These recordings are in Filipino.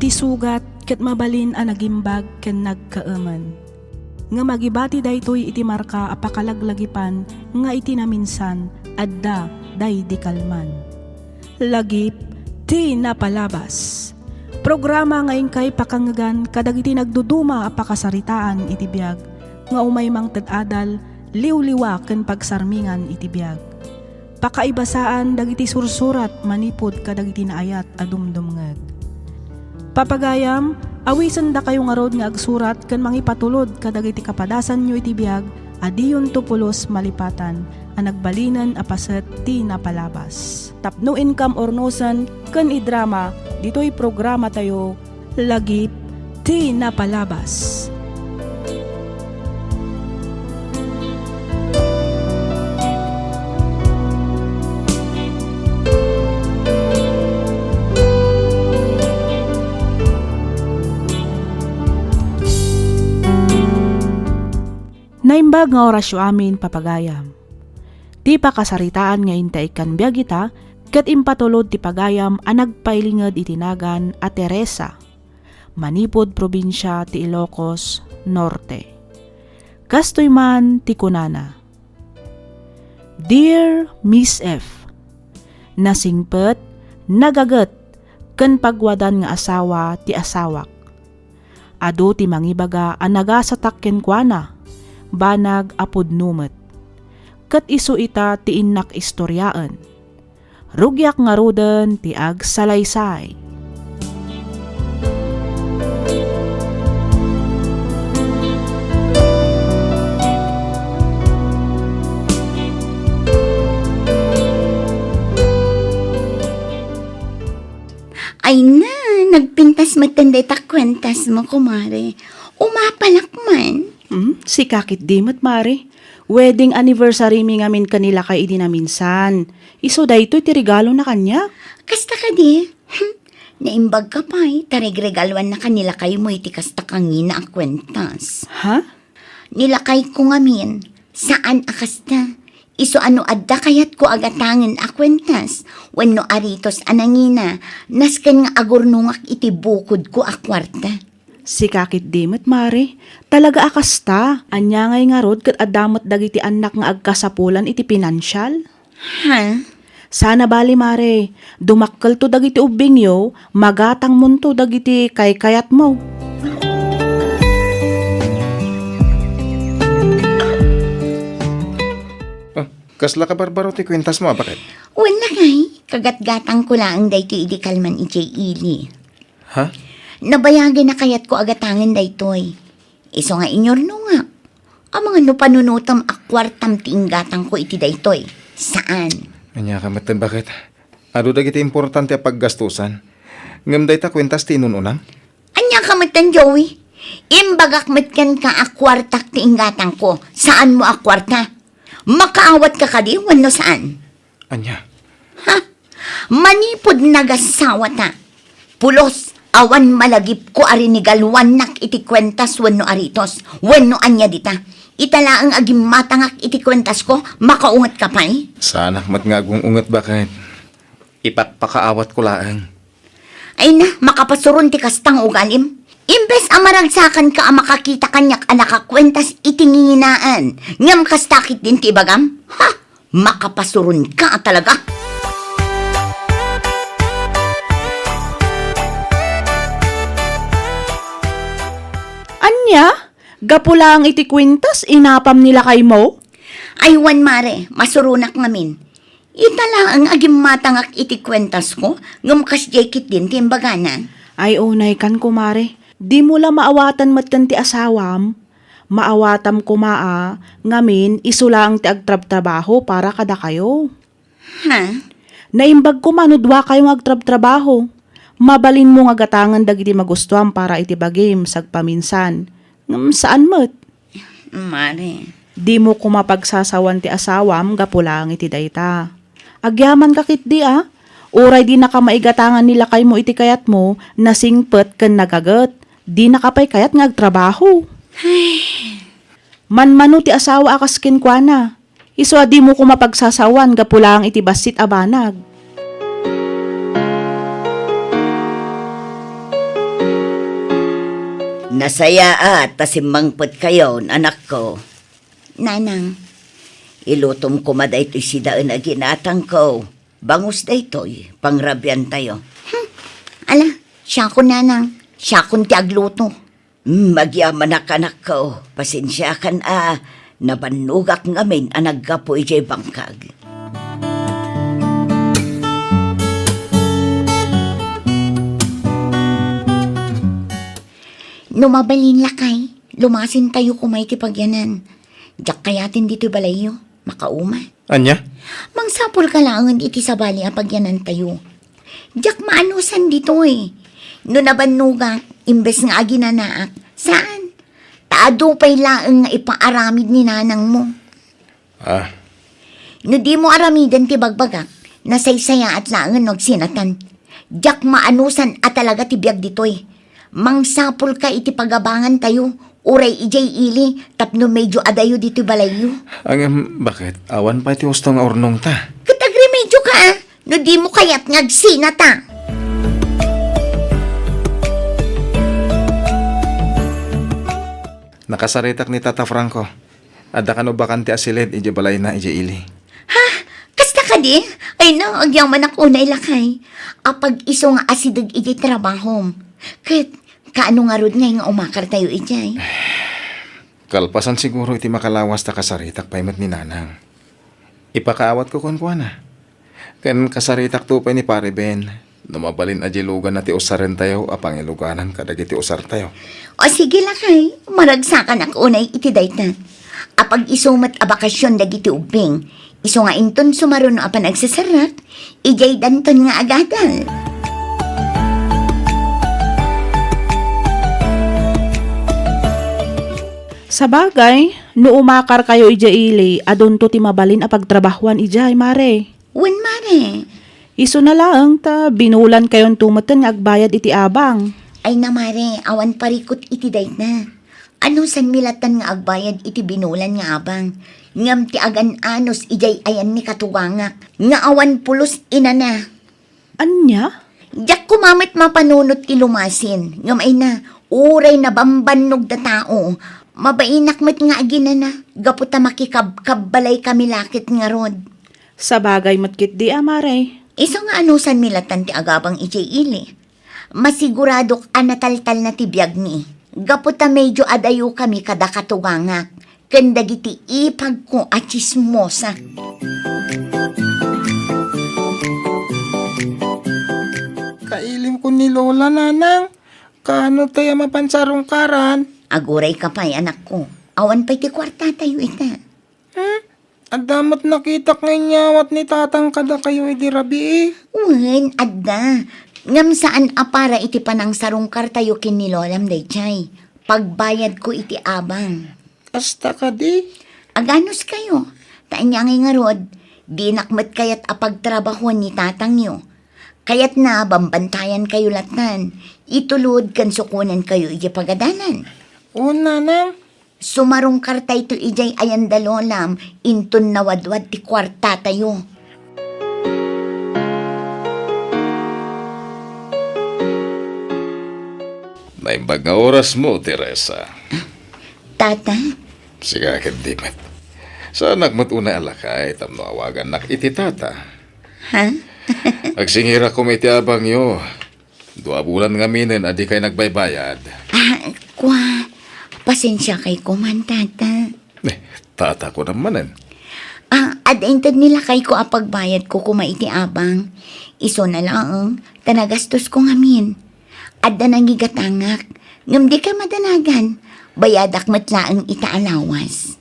iti sugat ket mabalin a nagimbag ken nagkaaman. Nga magibati daytoy iti marka a pakalaglagipan nga iti naminsan adda day di kalman. Lagip ti napalabas. Programa ngayon kay pakangagan kadagiti nagduduma a pakasaritaan iti biag nga umay mang tadadal liwliwa ken pagsarmingan iti biag. Pakaibasaan dagiti sursurat manipod kadagiti naayat a dumdumngeg. Papagayam, awisan da kayo nga rod nga agsurat ken mangipatulod kadagiti kapadasan nyo iti biag adiyon tupulos malipatan a nagbalinan a paset ti napalabas. Tapno income ornosan ken idrama ditoy programa tayo lagip ti napalabas. Naimbag nga orasyo amin papagayam. Ti pakasaritaan nga intay kan biyagita, ket impatulod ti pagayam a nagpailinged itinagan a Teresa, manipod probinsya ti Ilocos Norte. Kastoy man ti kunana. Dear Miss F, nasingpet, nagaget, ken pagwadan nga asawa ti asawak. Adu ti mangibaga a nagasatak ken kuana, banag apod numet. Kat isu ita ti innak istoryaan. Rugyak nga roden ti ag salaysay. Ay na, nagpintas matanda ta kwentas mo, kumare. Umapalak man. Si kakit dimot mare. Wedding anniversary mi ngamin kanila kay idi na minsan. Iso daytoy ti regalo na kanya. Kasta ka di. Naimbag ka pa tarigregaluan na kanila kayo mo iti kasta kangina ang kwentas. Ha? Nilakay ko ngamin. Saan akasta? Iso ano adda kayat ko agatangan a kwentas. Wenno aritos anangina. Nasken nga agurnungak iti bukod ko a kwarta. Si kakit dimot mare. Talaga akasta. Anya ngay nga rod kat adamot dagiti anak nga agkasapulan iti pinansyal. Ha? Sana bali mare. Dumakkel to dagiti ubing yo. Magatang munto dagiti kay-kayat mo. Kasla ka barbaro ti kwentas mo, bakit? Wala kay. Kagatgatang ko lang dayto idi kalman iti ili. Ha? Nabayagin na kayat ko agatangan daytoy. Iso nga inyorno nga. Ang mga nupanunutam akwartam tiinggatang ko iti daytoy. Saan? Anya ka matan, bakit? Ado dagiti importante a paggastusan. Ngam day ta kwentas ti inununam? Anya ka matan, Joey? Imbagak matkan ka akwartak tiinggatang ko. Saan mo akwarta? Makaawat ka kadi, wano saan? Anya? Ha? Manipod nagasawa ta. Pulos, awan malagip ko arinigalwan nak iti kwentas wano aritos. Wano anya dita. Itala ang agim matangak iti kwentas ko, makaungat ka pa eh. Sana matngagong ungat, bakit? Ipakpakaawat ko laang. Ay na, makapasuron ti kastang ugalim. Imbes amaragsakan ka ang makakita kanyak anak kakwentas itinginaan. Ngam kastakit din ti bagam. Ha? Makapasuron ka talaga. Anya? Gapulang iti kwintas inapam nila kay mo? Ay wan mare, masurunak ngamin. Itala ang agim matangak iti kwentas ko. Ngam kasjekit din ti imbaganan. Ay unay kan kumare. Di mo la maawatan matkan ti asawam. Maawatam kumaa, ngamin isulang ti agtrab-trabaho para kada kayo. Ha? Naimbag ko manudwa kayong agtrab-trabaho. Mabalin mo nga gatangan dagiti magustuhan para iti bagim sagpaminsan. Saan mo't? Mare. Di mo kumapagsasawan ti asawam gapulang iti dayta. Agyaman kakit di Uray di nakamaigatangan nila kay mo iti kayat mo nasingpet ken nagaget. Di nakapay kayat nga agtrabaho. Manmano ti asawa akas kenkwana. Isu di mo kumapagsasawan gapulang iti basit abanag. Nasaya at tasimangpot kayo, anak ko. Nanang, ilutom ko maday ito'y sidaan na ginatang ko. Bangus da ito'y, pangrabyan tayo. Ala, siya ko nanang, siya kong tiagluto. Magyaman anak ko, pasensya kan nabanugak ngamin ang nagkapoy jay bangkag. Numabalin lakay, lumasin tayo kumay ti pagyanan. Diyak kayatin dito balayo, makauma. Anya? Mangsapol ka lang iti sa bali a pagyanan tayo. Diyak maanusan dito eh. No nabanugak, imbes nga aginanaak, saan? Taado pa'y laang nga ipaaramid ni nanang mo. No di mo aramidan ti bagbagak, nasaysaya at laangan nagsinatan. Diyak maanusan at talaga ti biyag ditoy. Mangsapol ka iti pagabangan tayo, uray ijay ili, tapno medyo adayo dito balayo. Bakit? Awan pa iti gusto nga urnong ta. Katagremedyo ka no di mo kaya't ngagsinata. Nakasaritak ni Tata Franco. Adda ka no bakante asilid, ije balay na, ije ili. Ha? Kasta ka di? Ay no, agyang manak unay lakay. Apag iso nga asidag ijay trabahom. Kaano nga rod nga umakar tayo ijay? Kalpasan siguro iti makalawas ta kasaritak paimat ni nanang. Ipakaawat ko kun kuana. Ken kasaritak to pa ni pare Ben. Numabalin ajilugan na ti usaren tayo, apang iluganan kadagiti usar tayo. O sige lakay, maragsakan ak unay iti dayta. Apag isumat a bakasyon dagiti ubing, iso nga inton sumaron a panagsasarak, ijay danton nga agadal. Sa bagay, no umakar kayo ija ili, adon to ti mabalin a pagtrabahuan ijay, mare. Wen mare, Iso na lang ta binulan kayon tumatan nga agbayad iti abang. ay na mare, awan parikot iti dayta. Ano san milatan nga agbayad iti binulan nga abang? Ngam ti agan anos ijay ayan ni katuwangak. Nga awan pulos ina na. Anya? Diyak kumamit mapanunot ti lumasin. Ngam ay na, uray na bambanog da tao. Mabainak met nga agina na. Gaputa makikabbalay kami lakit nga rod. Sa bagay matkit di amare. Iso nga anusan milatan ti agabang ijay ili. Masiguradok anataltal na ti biyag ni. Gaputa medyo adayo kami kada katuwangak. Kandagiti ipag ko at chismosa. Kailim ko ni Lola, nanang. Kano tayo mapansarong karan? Aguray ka pa'y anak ko. Awan pa'y ti kwarta tayo ita. Ang damat nakita nganyawat ni tatang kada kayo iti rabi. Wen, adda. Ngam saan apara iti panang sarungkar tayo kinilolam day chay. Pagbayad ko iti abang. Kasta ka di. Aganos kayo. Taanyangay nga rod. Di nakmat kayat apagtrabahuan ni tatang nyo. Kayat na bambantayan kayo latan. Itulod kan sukunan kayo iti pagadalan. O, nanang. Sumarungkar tayo to ijay ayan dalolam. Intun nawadwad ti kwarta tayo. Naimbag nga oras mo, Teresa. Tata? Siga kadimit. Sa anak mo't una alakay, tamno awagan nak iti tata. Ha? Agsingira ko may tiabang yo. 2 bulan nga minin, adi kay nagbaybayad. Kwa. Pasensya kay kuman, tata. Tata ko namanan. Adaintad nila kay ko apagbayad ko kumaiti abang. Iso na lang, tanagastos ko ngamin. Adda nang gigatangak. Ngam di ka madanagan. Bayadak matlaang itaalawas.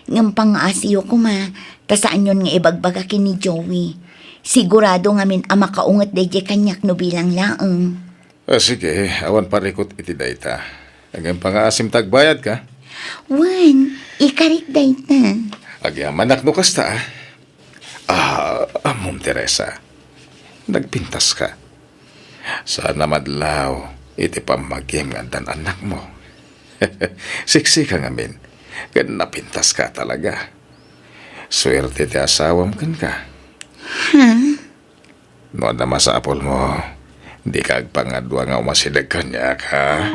Ngam pang-asiyo ko ma, tasaan yun nga ibagbaga ni Joey. Sigurado ngamin ama kaungat deje kanyak no bilang laang. Sige, awan parikot iti dayta. Hanggang pang-aasim tagbayad ka. Wan, ikarik dayta. Agyamanak no kasta Mom Teresa. Nagpintas ka. Sana madlaw, iti pamagim nga dan anak mo. Siksi ka ngamin. Kan napintas ka talaga. Swerte ti asawam kan ka. No na masapol mo, di ka agpangadwa nga umasidag kanya ka.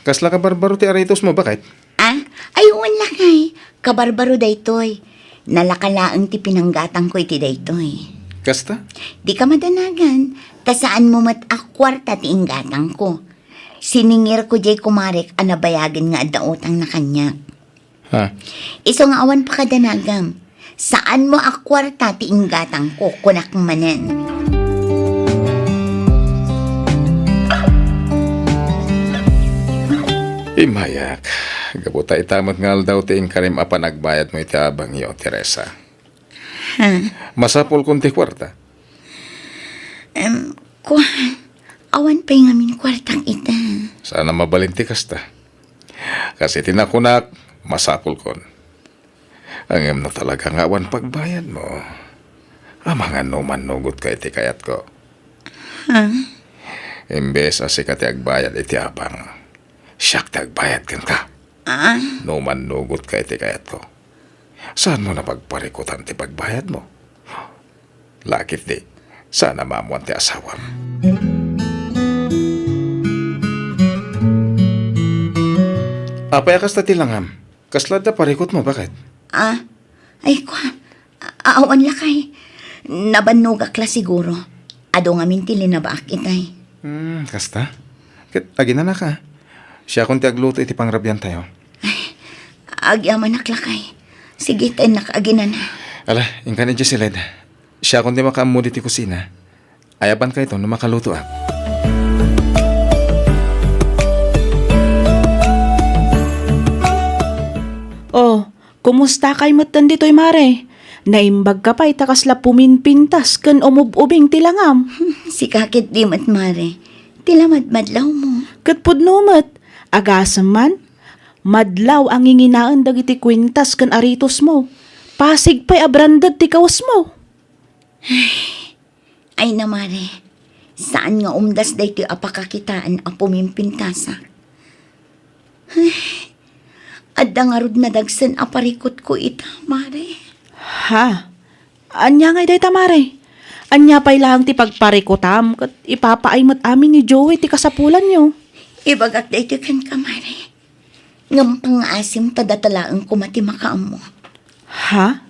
Kasla ka barbaro ti aritos mo, bakit? Ay, wala kay. Kabarbaro daytoy. Nalakalaang ti pinanggatang ko iti daytoy. Kasta? Di ka madanagan. Ta saan mo kwarta ti inggatang ko. Siningir ko jay kumarek anabayagin nga adaotang na kanya. Ha? Iso nga awan pa kadanagam. Saan mo kwarta ti inggatang ko kunak manen. Imayak, gabuta itamat ngal daw ti ingkarim apa nagbayad mo iti abang iyo, Teresa. Masapol kung ti kwarta. Kuhan, awan pa yung amin kwartang ita. Sana mabalinti kasta. Kasi tinakunak, masapol kon. Ang na talaga nga awan pagbayad mo. Mga numan nugot ka iti kayat ko. Imbes asikat ti agbayad iti abang. Siyak ti agbayad kan ka. Numan nugot ka iti kayat ko. Saan mo na pagparikutan ti pagbayad mo? Lakit di, sana maamuan ti asawam. Apay akas ta tilangam. Kasla da parikot mo, bakit? Ay kuhan, awan lakay. Nabanugak la siguro. Ado nga mintili na baak itay. Kasta? Ket agina na ka. Siya kung ti agluto iti pangrabyan tayo. Agyaman naklakay. Sige tayo nakaaginan na. Ala, ingka ni Jessiled. Siya kung di makaamudi ti kusina. Ayaban ka ito na makaluto ak. Oh, kumusta kay matan dito'y mare? Naimbag ka pa itakasla puminpintas kan umububing tilangam. Si kakit di matmare. Tilamadmadlaw mo. Kat pudnumat, agasam man, madlaw ang inginaan dagiti kwintas kan aritos mo. Pasig pa'y abrandad ti kawas mo. Ay namare. Saan nga umdas day ti apakakitaan ang pumimpintasa? Adda nga rod na dagsan aparikot ko ita, mare. Ha? Anya ngay day tamare? Anya pa'y lang ti pagparikotam kat ipapaaymat amin ni Joey ti kasapulan nyo. Ibagak day ti kan kamare. Ngam pangasim tadatalaang kumati makaam mo. Ha?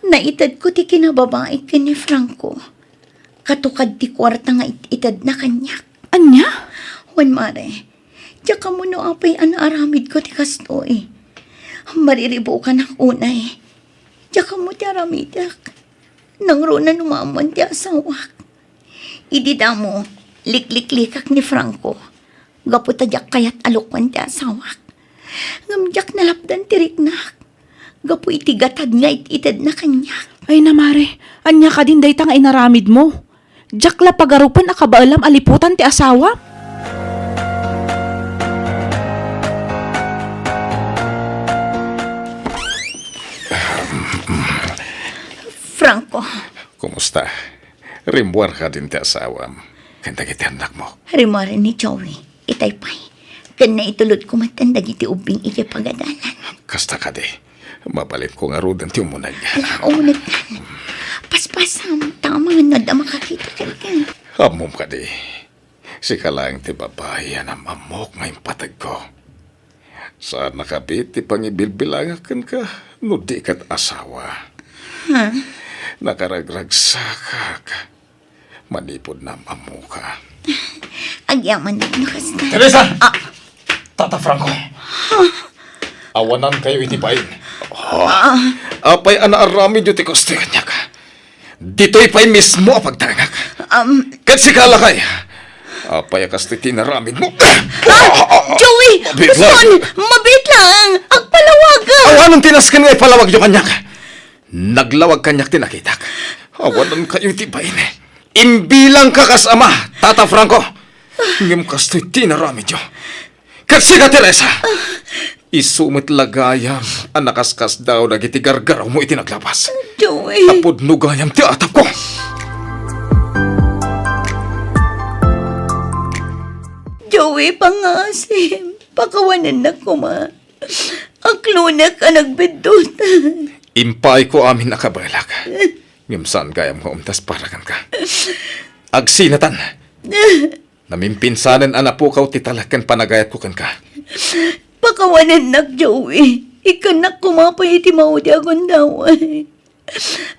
Naitad ko ti kinababae kin ni Franco. Katukad ti kwarta nga itad na kanyak. Anya? Wan mare, tsaka mo no apay aramid ko ti kasto eh. Mariribo ka na unay. Tsaka mo ti aramidak. Nang runa numaman ti asawak. Idida mo, liklik-likak ni Franco. Gaputadyak kayat alukwan ti asawak. Ngamjak nalapdan ti riknak. Gapu iti gatad nga itid na kanyak. Ay namare, anya ka din day tang inaramid mo. Jakla pagarupan akabaalam aliputan ti asawa. Franco, Kumusta? Rimbuar ka din ti asawam. Kanda kiti anak mo. harimari ni Joey, itay pay. Kan na itulot ko matandag iti ubing iti pagadalan. Kasta ka di. Mabalit ko nga rudan ti umunag. Unag tan. Paspasam, tama nga na makakita ka kan. Amom ka di. Si kalang ti babae yan ang mamok ngayong patag ko. Saan nakabit ti pangibilbilangakan ka, no di kat asawa. Nakaragragsakak. Manipod na mamuka. Agyaman na nakasta. Teresa! Tata Franco! Awanan kayo itibayin. Apay anaaramid yu ti koste kanyak. Dito'y pa'y mismo a pagtangak. Kasi kalakay. Apay akas ti tinaramid mo. Joey! Mabit lang. Gusto! Mabit lang! Agpalawag! Awanan tinaskan nga'y palawag yu kanyak. Naglawag kanyak tinakitak. Awanan kayo itibayin. Imbilang ka kasama, Tata Franco. Ngim kasto'y tinaramid yu. Kasi ka, Teresa. Isumit lagayam, anakaskas daw nagiti gargaraw mo itinaglapas. Joey! Tapod nugayam ti atap ko. Joey, pangasim. Pakawanan na ko ma. Ang klunak ka nagbidutan. Impay ko amin nakabalak. Ngimsan gayam ko umtas parakan ka. Agsinatan. Namimpinsanan anapukaw ti talaken panagayat ko kan ka. Pakawanan nak, Joey. Ikanak kumapay iti maudi akong daway.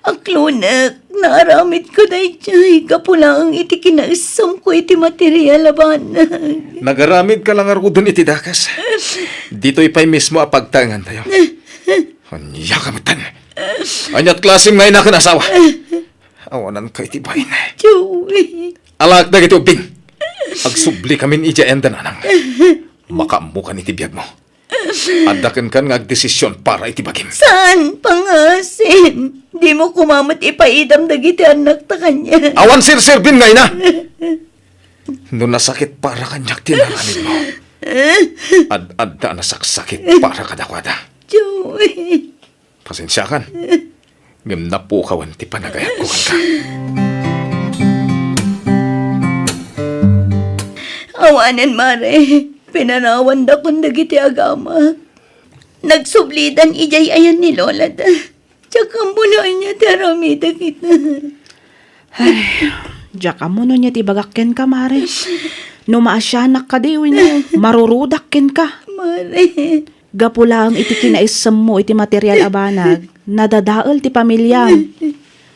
Aklunak, naaramid ko na iti kapulang iti kinaisam ko iti material abanag. Nagaramid ka lang arudon iti dakas. Dito'y pa'y mismo apagtangan tayo. Anya kamatan. Anyat klasim ngayon na asawa. Awanan ka iti bayin. Joey. Alak na iti ubing. Agsubli kamin ija enda nanang. Makamukan iti biyag mo. Adakan kan nga desisyon para iti bagim. Saan pangasin? Di mo kumamat ipaidam dagiti anak ta kanya. Awan sir-sirbin ngayon na. No nasakit para kanyak tinaramid mo. Ad-adda nasaksakit para kadakwada. Joey. Pasensya kan. Ngam na po kawan ti panagayat ko kan ka. Awanan, Mare. Pinanawan da kong dagiti agama. Nagsublidan ijay ayan ni Lola da. Tsaka muna niya taramida kita. Diyak mo no niya tibagakken ka, Mare. Numaasyanak ka diwin mo, marurudakken ka. Mare. Gapula ang iti kinaisam mo iti material abanag, nadadaol ti pamilyam.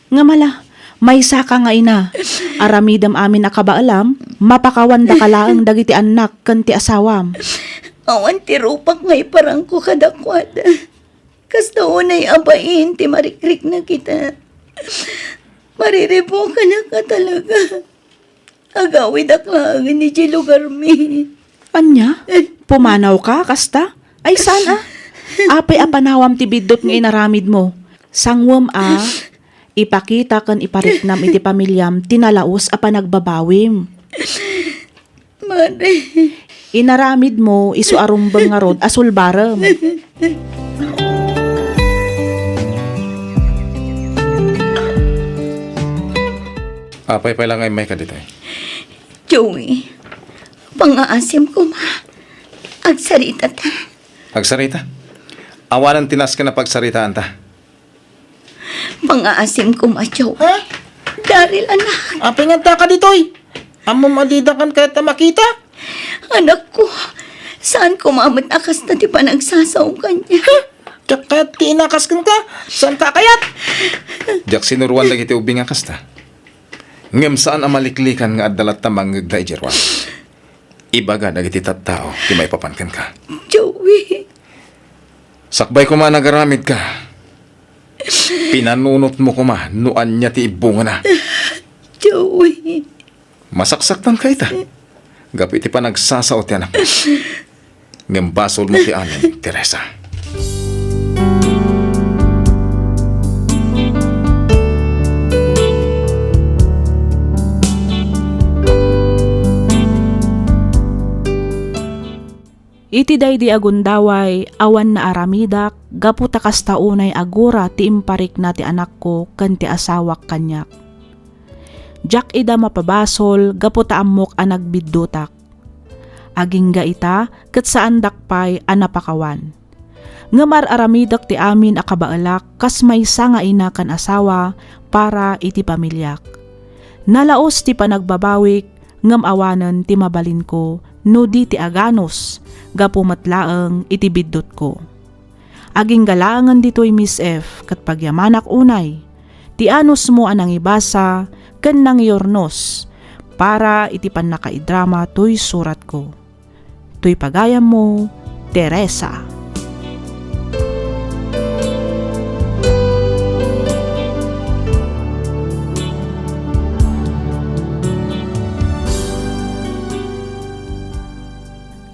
Nga mala, may saka nga ina. Aramidam amin akabaalam, mapakawanda ka laang dagiti anak ken ti asawam. Awan ti rupak ngay parang ko kadakwada. Kas unay abain ti marikrik na kita. Mariribo ka na ka talaga. Agawid aklangan ni di lugar mi. Anya? Pumanaw ka, kasta? Ay, sana? Apay apanawam ti bidot nga inaramid mo. Sangwam ipakita kan ipariknam iti pamilyam tinalaos a panagbabawim. Mare. Inaramid mo isu arumbeng nga rod asulbarem. Apay pa lang ay may kadito eh. Joey, pangaasim ko ma. Agsarita ta. Agsarita. Awanan tinas ka na pagsaritaan ta. Pangaasim ko ma, Joey. Daril, anak. Apinganta ka ditoy. Amo madidakan kahit na makita. Anak ko, saan kumamat akas na di pa nagsasaw kanya? Tsaka tinakas ka. Saan ka kayat? Jak sinuruan lagi ti ubing nga kasta. Ngem saan amaliklikan nga adalat ta manggagda ijerwan. Ibaga dagiti tattao ti maipapankan ka. Joey. Sakbay ko man nagaramid ka. Pinanunot mo ko ma, nuan niya ti ibunga na. Joey. Masaksaktan ka ita. Gapit ti pa nagsasaot ti anak mo. Ngem basol mo ti amin, Teresa. Iti daydi agundaway, awan na aramidak, gaputa kastaunay agura ti imparik na ti anak ko ken ti asawak kanyak. Jak ida mapabasol, gaputa amok a nagbiddutak. Agingga ita, ket saan dakpay a napakawan. Ngamar aramidak ti amin a kabaalak, kas may nga ina kan asawa, para iti pamilyak. Nalaos ti panagbabawik, ngam awanan ti mabalin ko, no di ti aganos, gapumatlaang iti biddot ko. Aging galangan dito'y Miss F, kat pagyamanak unay, ti anos mo anang ibasa, ken nang yornos, para iti pan nakaidrama to'y surat ko. To'y pagayam mo, Teresa.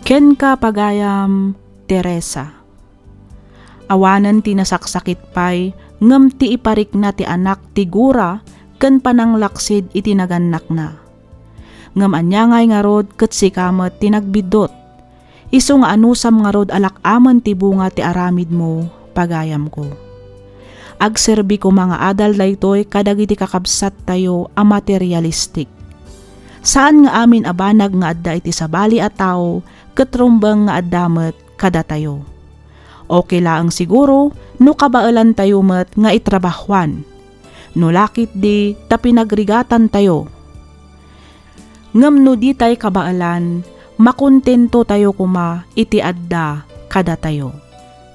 Ken ka pagayam, Teresa. Awanan ti nasaksakit pay, ngem ti iparik na ti anak ti gura, ken pananglaksid iti naganak na. Ngem anyangay nga rod ket sikamet ti nagbidot. Isu nga anusam nga rod alakaman ti bunga ti aramid mo, pagayam ko. Agserbi ko mga adal daytoy kadagiti kakabsat tayo a materialistic. Saan nga amin abanag nga adda iti sabali a tao, ketrumbang nga addamet kada tayo. Okay laang siguro, no kabaalan tayo met nga itrabahwan. No lakit di, ta pinagrigatan tayo. Ngamno di tay kabaalan, makontento tayo kuma iti adda kada tayo.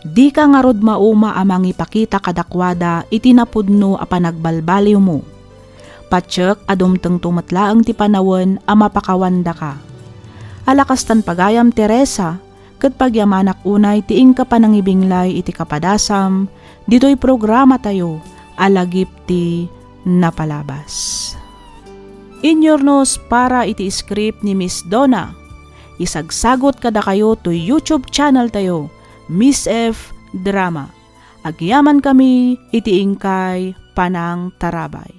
Di ka nga rod mauma amang ipakita kadakwada iti napudno a panagbalbaliw mo. Patsyak adumteng tumatlaang ti panawen a mapakawanda ka. Alakastan pagayam Teresa, ket pagyamanak unay tiing ka panangibinglay iti kapadasam, dito'y programa tayo, alagip ti napalabas. Inyornos para iti script ni Miss Donna. Isagsagot kada kayo to YouTube channel tayo, Miss F Drama. Agyaman kami iti ingkay panang tarabay.